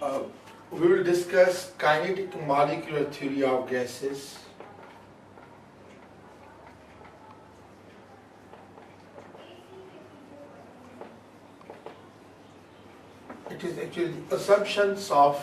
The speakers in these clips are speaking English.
Uh, we will discuss kinetic molecular theory of gases. It is actually the assumptions of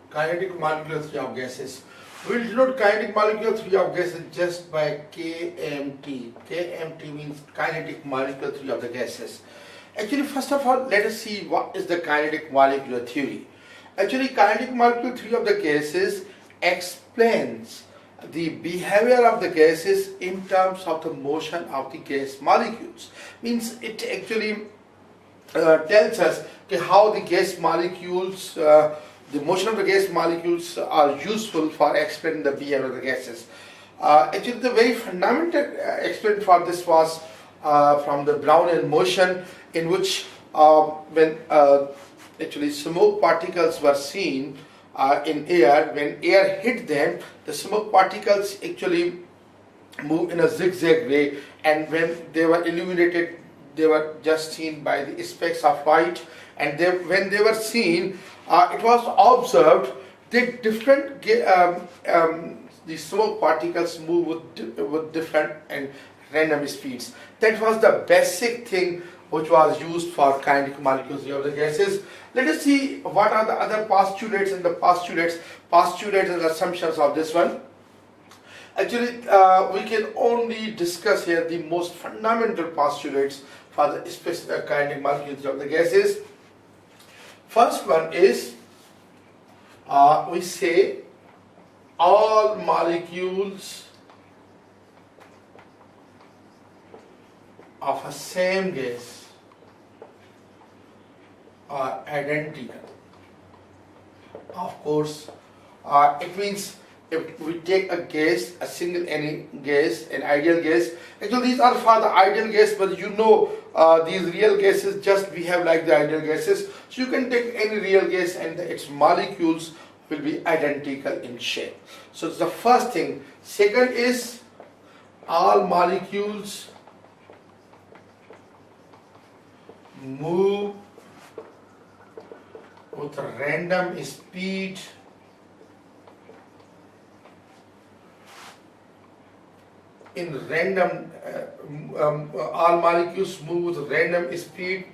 kinetic molecular theory of gases. We will denote kinetic molecular theory of gases just by KMT. KMT means kinetic molecular theory of the gases. Actually, first of all, let us see what is the kinetic molecular theory. Actually, kinetic molecular theory of the gases explains the behavior of the gases in terms of the motion of the gas molecules. Means it actually tells us how the gas molecules, the motion of the gas molecules are useful for explaining the behavior of the gases. Actually, the very fundamental experiment for this was from the Brownian motion, in which when actually smoke particles were seen in air, when air hit them, the smoke particles actually move in a zigzag way, and when they were illuminated, they were just seen by the specks of light, and when they were seen, it was observed that different the smoke particles move with different and random speeds. That was the basic thing which was used for kinetic molecular theory of the gases. Let us see what are the other postulates and postulates and assumptions of this one. Actually, we can only discuss here the most fundamental postulates for the specific kinetic molecular theory of the gases. First one is, we say all molecules of a same gas are identical. Of course, it means if we take a gas, a single any gas, an ideal gas, actually these are for the ideal gas, but you know these real gases just behave like the ideal gases. So you can take any real gas and its molecules will be identical in shape. So it's the first thing. Second is all molecules move with random speed in random all molecules move with random speed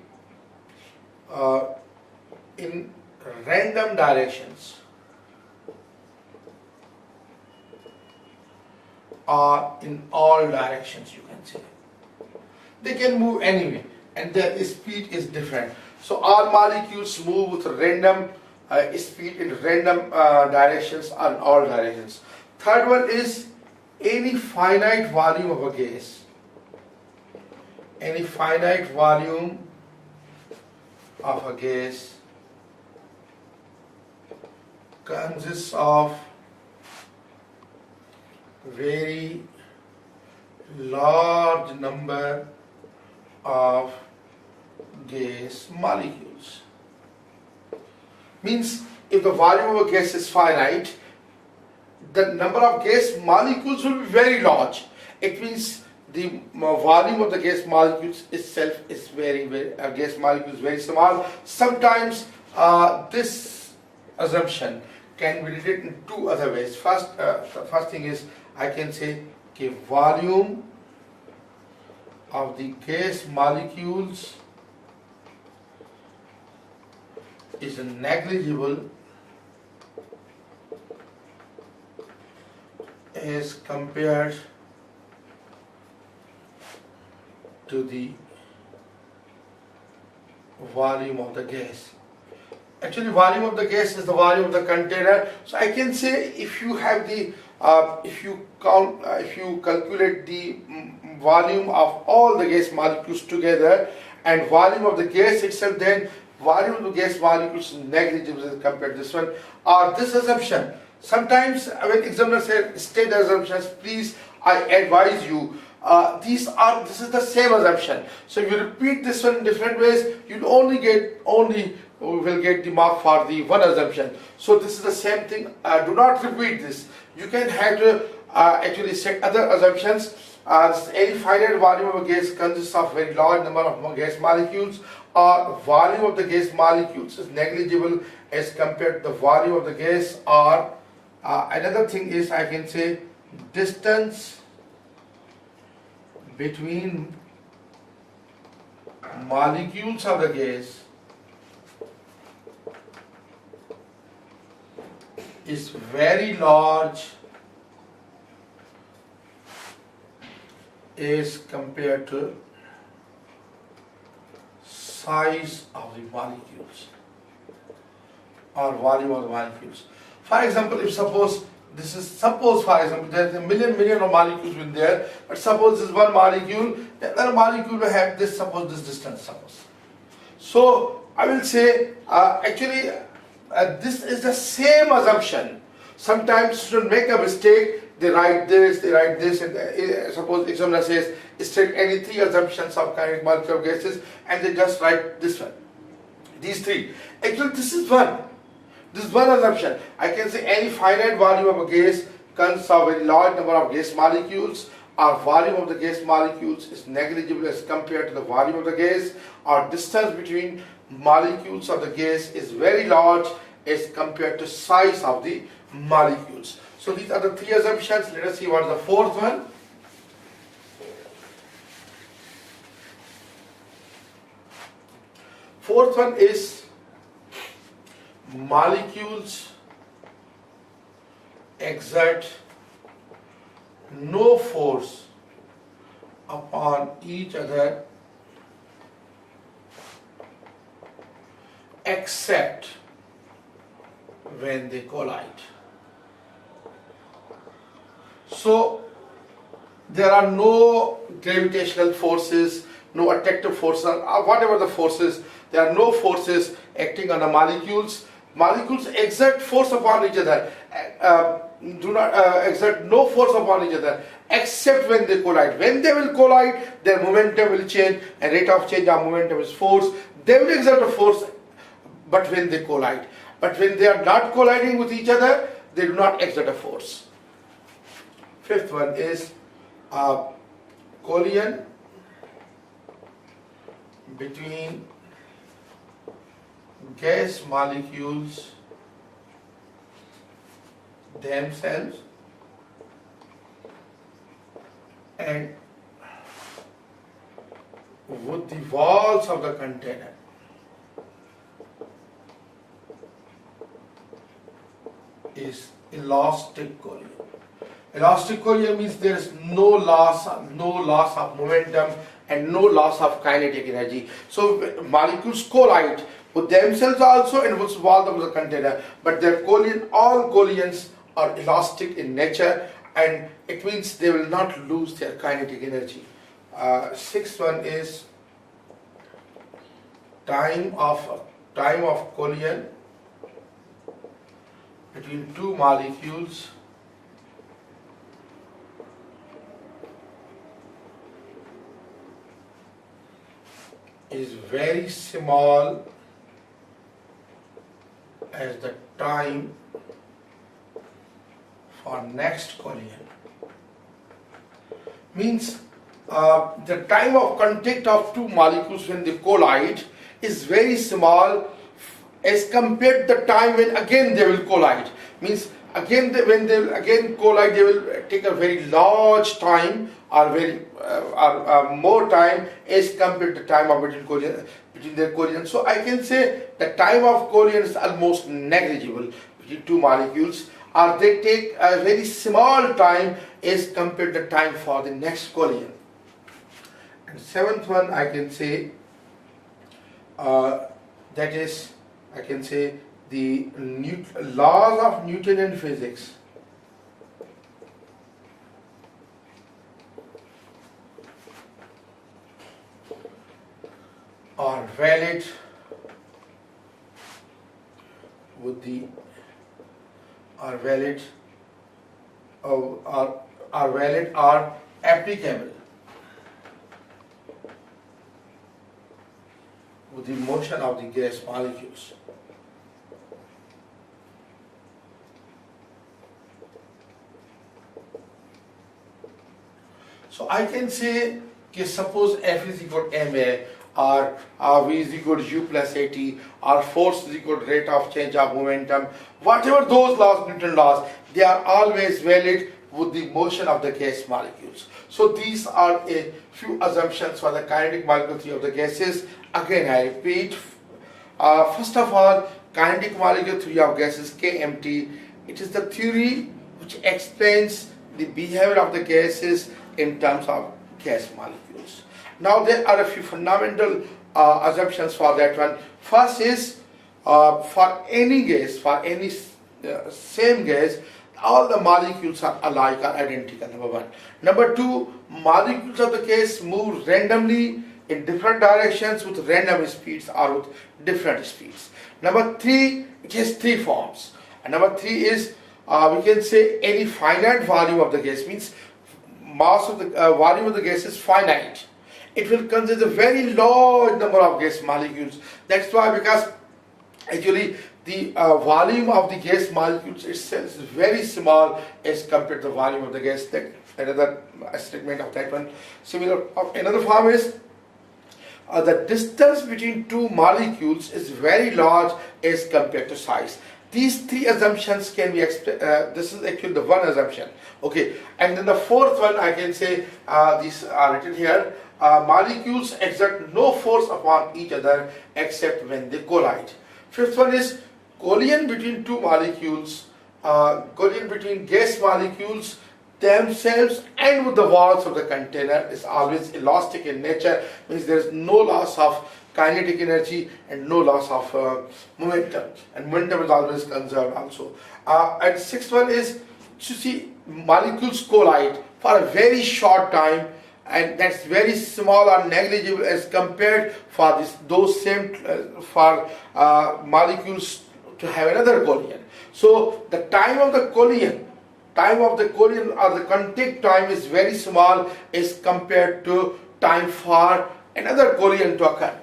in random directions or in all directions, you can say. They can move anyway and their speed is different. So all molecules move with random speed in random directions or in all directions. Third one is any finite volume of a gas. Any finite volume of a gas consists of very large number of gas molecules. Means if the volume of a gas is finite, the number of gas molecules will be very large. It means the volume of the gas molecules itself is gas molecule is very small. Sometimes this assumption can be written in two other ways. The first thing is I can say volume of the gas molecules is negligible as compared to the volume of the gas. Actually, volume of the gas is the volume of the container. So I can say if you have the if you calculate the volume of all the gas molecules together and volume of the gas itself, then volume of the gas molecules is negligible as compared to this one or this assumption. Sometimes when examiners say state the assumptions, please I advise you this is the same assumption. So if you repeat this one in different ways, you'll only will get the mark for the one assumption. So this is the same thing. Do not repeat this. You can have to actually set other assumptions any finite volume of a gas consists of very large number of gas molecules, or volume of the gas molecules is negligible as compared to the volume of the gas, or another thing is I can say distance between molecules of the gas is very large as compared to size of the molecules or volume of the molecules. For example, if suppose for example there's a million of molecules in there, but suppose this is one molecule, the other molecule will have this, suppose this distance, suppose. So I will say actually this is the same assumption. Sometimes students make a mistake, they write this, and suppose examiner says state any three assumptions of kinetic molecular gases, and they just write this one, these three. Actually this is one assumption. I can say any finite volume of a gas consists of a very large number of gas molecules, or volume of the gas molecules is negligible as compared to the volume of the gas, or distance between molecules of the gas is very large as compared to size of the molecules. So these are the three assumptions. Let us see what is the fourth one. Fourth one is molecules exert no force upon each other except when they collide. So there are no gravitational forces, no attractive forces, or whatever the forces, there are no forces acting on the molecules. Molecules exert force upon each other, do not exert no force upon each other except when they collide. When they will collide, their momentum will change, and rate of change of momentum is force. They will exert a force, but when they collide. But when they are not colliding with each other, they do not exert a force. Fifth one is collision between gas molecules themselves and with the walls of the container. Is elastic collision. Elastic collision means there is no loss of momentum and no loss of kinetic energy. So molecules collide with themselves also and with the wall of the container, but their collision, all collisions are elastic in nature, and it means they will not lose their kinetic energy. Sixth one is time of collision between two molecules is very small as the time for next collision. Means the time of contact of two molecules when they collide is very small as compared to the time when again they will collide. Means again when they will again collide, they will take a very large time or very more time as compared to the time of between their collision. So I can say the time of collision is almost negligible between two molecules, or they take a very small time as compared to the time for the next collision. And seventh one I can say that is, I can say the laws of Newtonian physics are valid with the are valid or applicable with the motion of the gas molecules. So So I can say, okay, suppose F is equal to ma, or V is equal to U plus AT, or force is equal to rate of change of momentum, whatever those laws, Newton laws, they are always valid with the motion of the gas molecules. So these are a few assumptions for the kinetic molecule theory of the gases. Again, I repeat, first of all, kinetic molecule theory of gases, KMT, it is the theory which explains the behavior of the gases in terms of gas molecules. Now there are a few fundamental assumptions for that one. First is, for any gas, for any same gas, all the molecules are alike or identical, number one. Number two, molecules of the gas move randomly in different directions with random speeds or with different speeds. Number three, it has three forms. And number three is, we can say any finite volume of the gas, means mass of the volume of the gas is finite. It will consist a very large number of gas molecules. That's why, because actually the volume of the gas molecules itself is very small as compared to the volume of the gas. That another statement of that one. Similar, another form is, the distance between two molecules is very large as compared to size. These three assumptions can be this is actually the one assumption. Okay, and then the fourth one, I can say, these are written here. Molecules exert no force upon each other except when they collide. Fifth one is, collision between two molecules, collision between gas molecules themselves and with the walls of the container is always elastic in nature, means there is no loss of kinetic energy and no loss of momentum, and momentum is always conserved also. And sixth one is, to see molecules collide for a very short time, and that's very small or negligible as compared for those same for molecules to have another collision. So the time of the collision or the contact time is very small as compared to time for another collision to occur.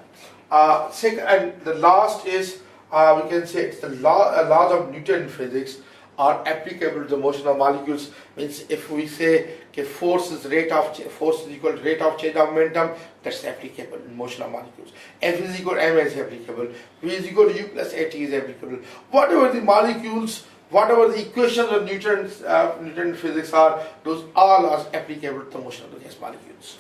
Second, and the last is, we can say it's the laws of Newton physics are applicable to the motion of molecules. Means if we say, okay, force is equal to rate of change of momentum, that's applicable in motion of molecules. F is equal to ma is applicable. V is equal to U plus AT is applicable. Whatever the molecules, whatever the equations of Newton physics are, those all are applicable to the motion of the gas molecules.